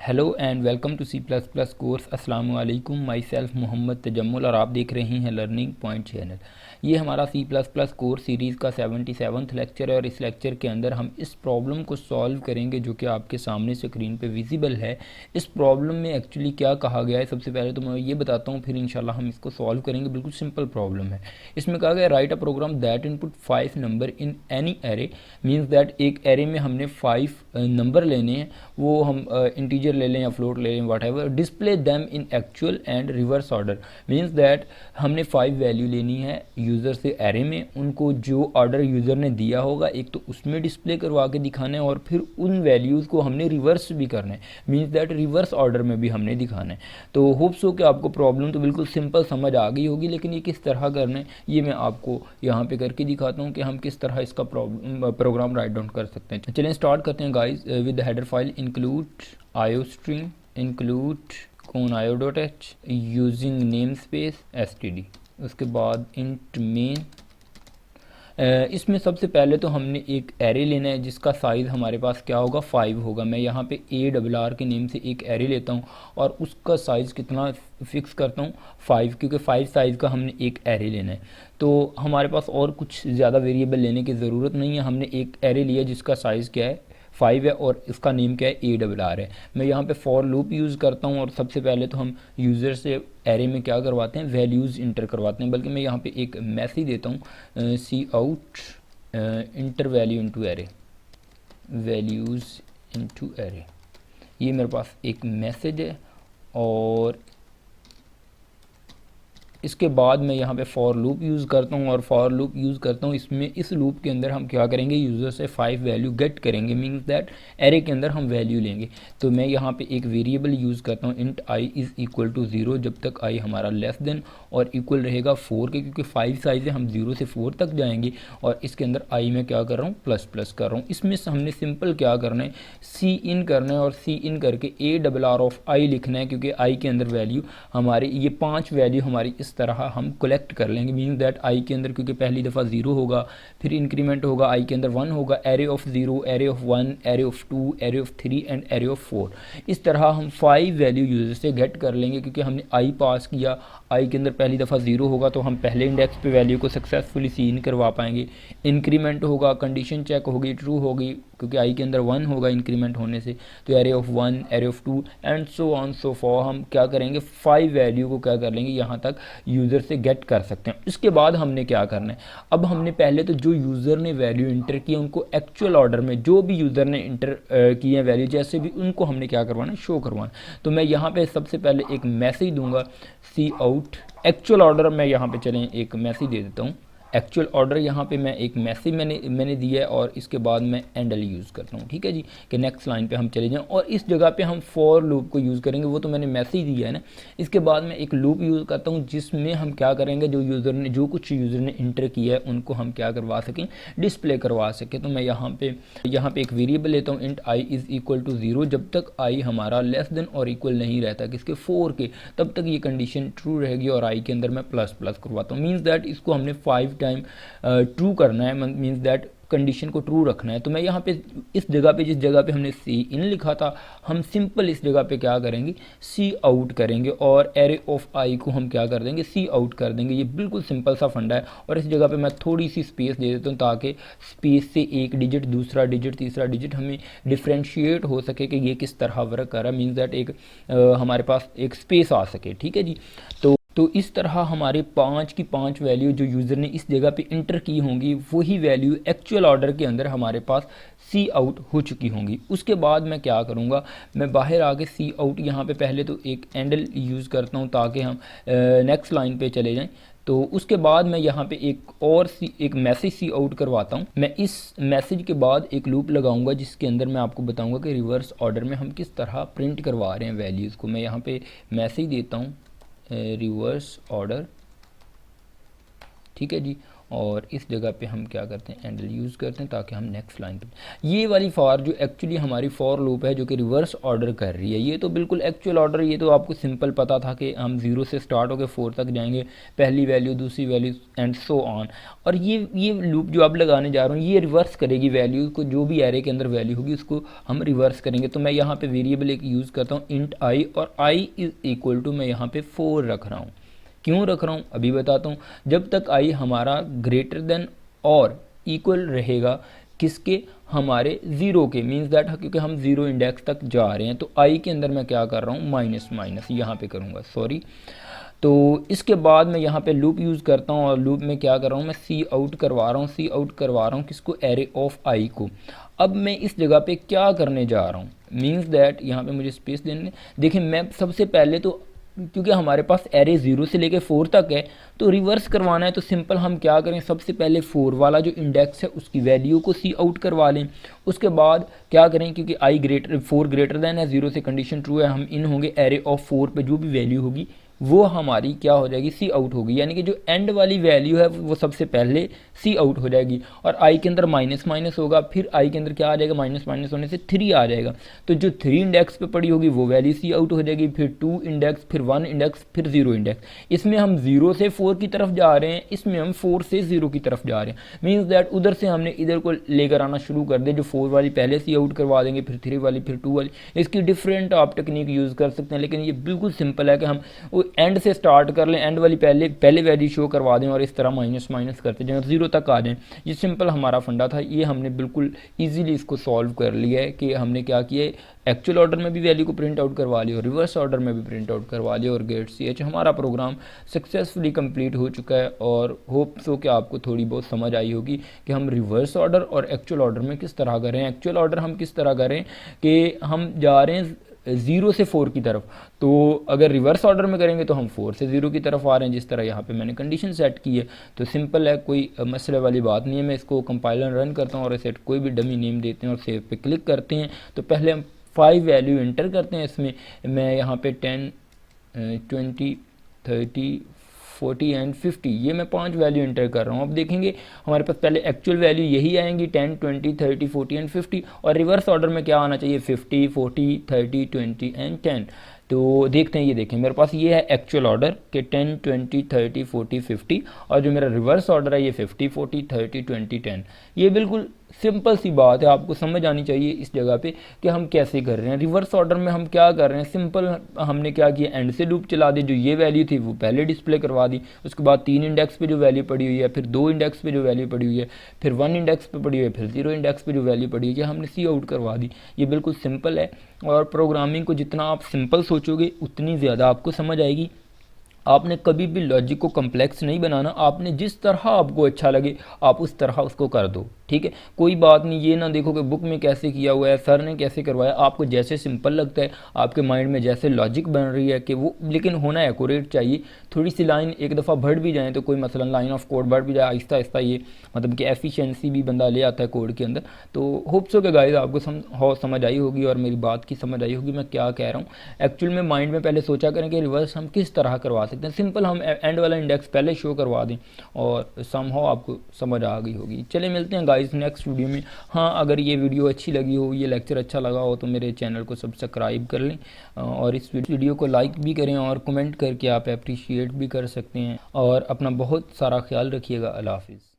Hello and welcome to C plus plus course. अस्सलाम वालेकुम, my self Mohammad Tajammul और आप देख रहे हैं लर्निंग पॉइंट चैनल। ये हमारा C plus plus course series का 77वां लेक्चर है और इस लेक्चर के अंदर हम इस प्रॉब्लम को सॉल्व करेंगे जो कि आपके सामने स्क्रीन पे विजिबल है। इस प्रॉब्लम में एक्चुअली क्या कहा गया है, सबसे पहले तो मैं ये बताता हूँ, फिर इंशाल्लाह हम इसको सॉल्व करेंगे। बिल्कुल सिंपल प्रॉब्लम है। इसमें कहा गया write a program that input 5 number in any array, means that एक एरे में हमने 5 नंबर लेने हैं, वो हम इंटीजर ले लें या फ्लोट ले लें, what ever, display them in actual and reverse order. Means that हमने 5 वैल्यू लेनी है यूज़र से एरे में, उनको जो ऑर्डर यूज़र ने दिया होगा एक तो उसमें डिस्प्ले करवा के दिखाना है और फिर उन वैल्यूज़ को हमने रिवर्स भी करना है, मीन्स दैट रिवर्स ऑर्डर में भी हमने दिखाना है। तो होप सो कि आपको प्रॉब्लम तो बिल्कुल सिंपल समझ आ गई होगी, लेकिन ये किस तरह करना है ये मैं आपको यहाँ पे करके दिखाता हूँ कि हम किस तरह इसका प्रोग्राम राइट डाउन कर सकते हैं। चलें स्टार्ट करते हैं guys with header file include iostream include कौन io.h using name space std, उसके बाद int main। इसमें सबसे पहले तो हमने एक एरे लेना है जिसका साइज़ हमारे पास क्या होगा, 5 होगा। मैं यहाँ पे ARR के नेम से एक एरे लेता हूँ और उसका साइज़ कितना फिक्स करता हूँ, 5, क्योंकि 5 साइज़ का हमने एक एरे लेना है। तो हमारे पास और कुछ ज़्यादा वेरिएबल लेने की ज़रूरत नहीं है। हमने एक एरे लिया जिसका साइज़ क्या है, 5 है और इसका नेम क्या है, ARR है। मैं यहाँ पे फॉर लूप यूज़ करता हूँ और सबसे पहले तो हम यूज़र से एरे में क्या करवाते हैं, वैल्यूज़ इंटर करवाते हैं। बल्कि मैं यहाँ पे एक मैसेज देता हूँ, cout enter value into array, values into array. ये मेरे पास एक मैसेज है और इसके बाद मैं यहाँ पे फॉर लूप यूज़ करता हूँ और फॉर लूप यूज़ करता हूँ इसमें, इस लूप के अंदर हम क्या करेंगे, यूज़र से 5 वैल्यू गेट करेंगे, मीन्स दैट एरे के अंदर हम वैल्यू लेंगे। तो मैं यहाँ पे एक वेरिएबल यूज़ करता हूँ int I is equal to 0, जब तक आई हमारा लेस देन और इक्वल रहेगा 4 के, क्योंकि 5 साइज़ है, हम 0 से 4 तक जाएंगे। और इसके अंदर आई में क्या कर रहा हूँ, प्लस प्लस कर रहा हूँ। इसमें हमने सिंपल क्या करना है, सी इन करना है और सी इन करके ARR ऑफ आई लिखना है, क्योंकि आई के अंदर वैल्यू हमारी ये 5 वैल्यू हमारी इस तरह हम कलेक्ट कर लेंगे। मीन्स दैट आई के अंदर क्योंकि पहली दफ़ा 0 होगा, फिर इंक्रीमेंट होगा, आई के अंदर 1 होगा, array of 0, array of 1, array of 2, array of 3 and array of 4। इस तरह हम 5 वैल्यू यूज़र से गेट कर लेंगे, क्योंकि हमने आई पास किया, आई के अंदर पहली दफ़ा 0 होगा तो हम पहले इंडेक्स पे वैल्यू को सक्सेसफुली सी इन करवा पाएंगे। इंक्रीमेंट होगा, कंडीशन चेक होगी, ट्रू होगी, क्योंकि आई के अंदर 1 होगा इंक्रीमेंट होने से, तो array of 1, array of 2 and so on so for हम क्या करेंगे, 5 वैल्यू को क्या कर लेंगे, यहाँ तक यूज़र से गेट कर सकते हैं। इसके बाद हमने क्या करना है, अब हमने पहले तो जो यूज़र ने वैल्यू इंटर की उनको एक्चुअल ऑर्डर में जो भी यूज़र ने इंटर की है वैल्यू जैसे भी, उनको हमने क्या करवाना है, शो करवाना। तो मैं यहाँ पे सबसे पहले एक मैसेज दूंगा, सी आउट एक्चुअल ऑर्डर। मैं यहाँ पे चलें एक मैसेज दे देता हूँ एक्चुअल ऑर्डर। यहाँ पे मैं एक मैसेज मैंने दिया है और इसके बाद मैं एंडल यूज़ करता हूँ, ठीक है जी, कि नेक्स्ट लाइन पे हम चले जाएं। और इस जगह पे हम फॉर लूप को यूज़ करेंगे, वो तो मैंने मैसेज दिया है ना। इसके बाद मैं एक लूप यूज़ करता हूँ जिसमें हम क्या करेंगे, जो यूज़र ने जो कुछ यूज़र ने इंटर किया है उनको हम क्या करवा सकें, डिस्प्ले करवा सकें। तो मैं यहाँ पे एक वेरिएबल लेता हूँ int I is equal to 0, जब तक आई हमारा लेस देन और इक्वल नहीं रहता किसके, 4 के, तब तक ये कंडीशन ट्रू रहेगी और आई के अंदर मैं प्लस प्लस करवाता हूँ। मीन्स दैट इसको हमने 5 टाइम ट्रू करना है, मीन्स दैट कंडीशन को ट्रू रखना है। तो मैं यहाँ पे इस जगह पे, जिस जगह पे हमने सी इन लिखा था, हम सिंपल इस जगह पे क्या करेंगे, सी आउट करेंगे और एरे ऑफ आई को हम क्या कर देंगे, सी आउट कर देंगे। ये बिल्कुल सिंपल सा फंडा है। और इस जगह पे मैं थोड़ी सी स्पेस दे देता हूँ ताकि स्पेस से एक डिजिट, दूसरा डिजिट, तीसरा डिजिट हमें डिफ्रेंशिएट हो सके कि ये किस तरह वर्क कर रहा है। मीन्स दैट एक हमारे पास एक स्पेस आ सके, ठीक है जी। तो इस तरह हमारे 5 की 5 वैल्यू जो यूज़र ने इस जगह पे इंटर की होंगी, वही वैल्यू एक्चुअल ऑर्डर के अंदर हमारे पास सी आउट हो चुकी होंगी। उसके बाद मैं क्या करूँगा, मैं बाहर आके सी आउट यहाँ पे पहले तो एक एंडल यूज़ करता हूँ ताकि हम नेक्स्ट लाइन पे चले जाएं। तो उसके बाद मैं यहाँ पे एक मैसेज सी आउट करवाता हूँ। मैं इस मैसेज के बाद एक लूप लगाऊंगा जिसके अंदर मैं आपको बताऊँगा कि रिवर्स ऑर्डर में हम किस तरह प्रिंट करवा रहे हैं वैल्यूज़ को। मैं यहाँ पे मैसेज देता हूँ रिवर्स ऑर्डर, ठीक है जी। और इस जगह पे हम क्या करते हैं, एंडल यूज़ करते हैं ताकि हम नेक्स्ट लाइन पे ये वाली फॉर जो एक्चुअली हमारी फॉर लूप है जो कि रिवर्स ऑर्डर कर रही है, ये तो बिल्कुल एक्चुअल ऑर्डर, ये तो आपको सिंपल पता था कि हम 0 से स्टार्ट होकर 4 तक जाएंगे, पहली वैल्यू दूसरी वैल्यू एंड सो ऑन। और ये लूप जो आप लगाने जा रहा हूँ ये रिवर्स करेगी वैल्यू को, जो भी एरे के अंदर वैल्यू होगी उसको हम रिवर्स करेंगे। तो मैं यहाँ पे वेरिएबल एक यूज़ करता हूँ इंट आई, और आई इज़ इक्वल टू मैं यहाँ पे 4 रख रहा हूँ। क्यों रख रहा हूँ अभी बताता हूँ। जब तक आई हमारा ग्रेटर देन और इक्वल रहेगा किसके, हमारे 0 के, मीन्स दैट क्योंकि हम 0 इंडेक्स तक जा रहे हैं, तो आई के अंदर मैं क्या कर रहा हूँ, माइनस माइनस यहाँ पे करूँगा, सॉरी। तो इसके बाद मैं यहाँ पे लूप यूज़ करता हूँ, और लूप में क्या कर रहा हूँ, मैं सी आउट करवा रहा हूँ किसको, एरे ऑफ आई को। अब मैं इस जगह पे क्या करने जा रहा हूँ, मीन्स दैट यहाँ पे मुझे स्पेस देने, देखिए मैं सबसे पहले तो क्योंकि हमारे पास एरे 0 से लेके 4 तक है तो रिवर्स करवाना है, तो सिंपल हम क्या करें, सबसे पहले 4 वाला जो इंडेक्स है उसकी वैल्यू को सी आउट करवा लें। उसके बाद क्या करें, क्योंकि आई ग्रेटर 4 ग्रेटर देन है 0 से कंडीशन ट्रू है, हम इन होंगे एरे ऑफ 4 पे जो भी वैल्यू होगी वो हमारी क्या हो जाएगी, सी आउट होगी, यानी कि जो एंड वाली वैल्यू है वो सबसे पहले सी आउट हो जाएगी। और आई के अंदर माइनस माइनस होगा, फिर आई के अंदर क्या आ जाएगा, माइनस माइनस होने से 3 आ जाएगा, तो जो 3 इंडेक्स पे पड़ी होगी वो वैल्यू सी आउट हो जाएगी, फिर 2 इंडेक्स, फिर 1 इंडेक्स, फिर 0 इंडेक्स। इसमें हम 0 से 4 की तरफ जा रहे हैं, इसमें हम 4 से 0 की तरफ जा रहे हैं, मीन्स दैट उधर से हमने इधर को लेकर आना शुरू कर दे, जो 4 वाली पहले सी आउट करवा देंगे, फिर 3 वाली, फिर 2 वाली। इसकी डिफरेंट आप टेक्निक यूज़ कर सकते हैं, लेकिन ये बिल्कुल सिंपल है कि हम वो एंड से स्टार्ट कर लें, एंड वाली पहले वैल्यू शो करवा दें और इस तरह माइनस माइनस करते जाएं 0 तक आ जाएं। ये सिंपल हमारा फंडा था, ये हमने बिल्कुल इजीली इसको सॉल्व कर लिया है कि हमने क्या किया है, एक्चुअल ऑर्डर में भी वैल्यू को प्रिंट आउट करवा लिया और रिवर्स ऑर्डर में भी प्रिंट आउट करवा लिया, और गेट ch हमारा प्रोग्राम सक्सेसफुली कंप्लीट हो चुका है। और होप सो कि आपको थोड़ी बहुत समझ आई होगी कि हम रिवर्स ऑर्डर और एक्चुअल ऑर्डर में किस तरह करें। एक्चुअल ऑर्डर हम किस तरह करें कि हम जा रहे हैं 0 से 4 की तरफ, तो अगर रिवर्स ऑर्डर में करेंगे तो हम 4 से 0 की तरफ आ रहे हैं, जिस तरह यहाँ पे मैंने कंडीशन सेट की है। तो सिंपल है, कोई मसले वाली बात नहीं है। मैं इसको कंपाइलर रन करता हूँ और इसे कोई भी डमी नेम देते हैं और सेव पे क्लिक करते हैं। तो पहले हम 5 वैल्यू इंटर करते हैं, इसमें मैं यहाँ पे 10 20 30 40 एंड 50 ये मैं 5 वैल्यू इंटर कर रहा हूँ। अब देखेंगे हमारे पास पहले एक्चुअल वैल्यू यही आएंगी 10 20 30 40 एंड 50, और रिवर्स ऑर्डर में क्या आना चाहिए 50 40 30 20 एंड 10। तो देखते हैं, ये देखें मेरे पास ये है एक्चुअल ऑर्डर के 10 20 30 40 50, और जो मेरा रिवर्स ऑर्डर है ये 50 40 30 20 10। ये बिल्कुल सिंपल सी बात है, आपको समझ आनी चाहिए इस जगह पे कि हम कैसे कर रहे हैं। रिवर्स ऑर्डर में हम क्या कर रहे हैं, सिंपल हमने क्या किया, एंड से लूप चला दी, जो ये वैल्यू थी वो पहले डिस्प्ले करवा दी, उसके बाद 3 इंडेक्स पे जो वैल्यू पड़ी हुई है, फिर 2 इंडेक्स पे जो वैल्यू पड़ी हुई है, फिर 1 इंडेक्स पे पड़ी हुई है, फिर 0 इंडेक्स पे जो वैल्यू पड़ी हुई है हमने सी आउट करवा दी। ये बिल्कुल सिंपल है, और प्रोग्रामिंग को जितना आप सिंपल सोचोगे उतनी ज़्यादा आपको समझ आएगी। आपने कभी भी लॉजिक को कम्प्लेक्स नहीं बनाना, आपने जिस तरह आपको अच्छा लगे आप उस तरह उसको कर दो, ठीक है। कोई बात नहीं, ये ना देखो कि बुक में कैसे किया हुआ है, सर ने कैसे करवाया, आपको जैसे सिंपल लगता है, आपके माइंड में जैसे लॉजिक बन रही है कि वो, लेकिन होना एक्यूरेट चाहिए। थोड़ी सी लाइन एक दफ़ा बढ़ भी जाए तो कोई मसलन लाइन ऑफ कोड बढ़ भी जाए, आहिस्ता आहिस्ता ये मतलब कि एफिशिएंसी भी बंदा ले आता है कोड के अंदर। तो होप सो के गाइस आपको समझ आई होगी और मेरी बात की समझ आई होगी मैं क्या कह रहा हूँ। एक्चुअल में माइंड में पहले सोचा करें कि रिवर्स हम किस तरह करवा सकते हैं। सिंपल हम एंड वाला इंडेक्स पहले शो करवा दें और समहाउ आपको समझ आ गई होगी। चलिए मिलते हैं गाइस नेक्स्ट वीडियो में। हाँ, अगर ये वीडियो अच्छी लगी हो, ये लेक्चर अच्छा लगा हो तो मेरे चैनल को सब्सक्राइब कर लें और इस वीडियो को लाइक भी करें और कमेंट करके आप अप्रिशिएट भी कर सकते हैं। और अपना बहुत सारा ख्याल रखिएगा। अल्लाह हाफिज़।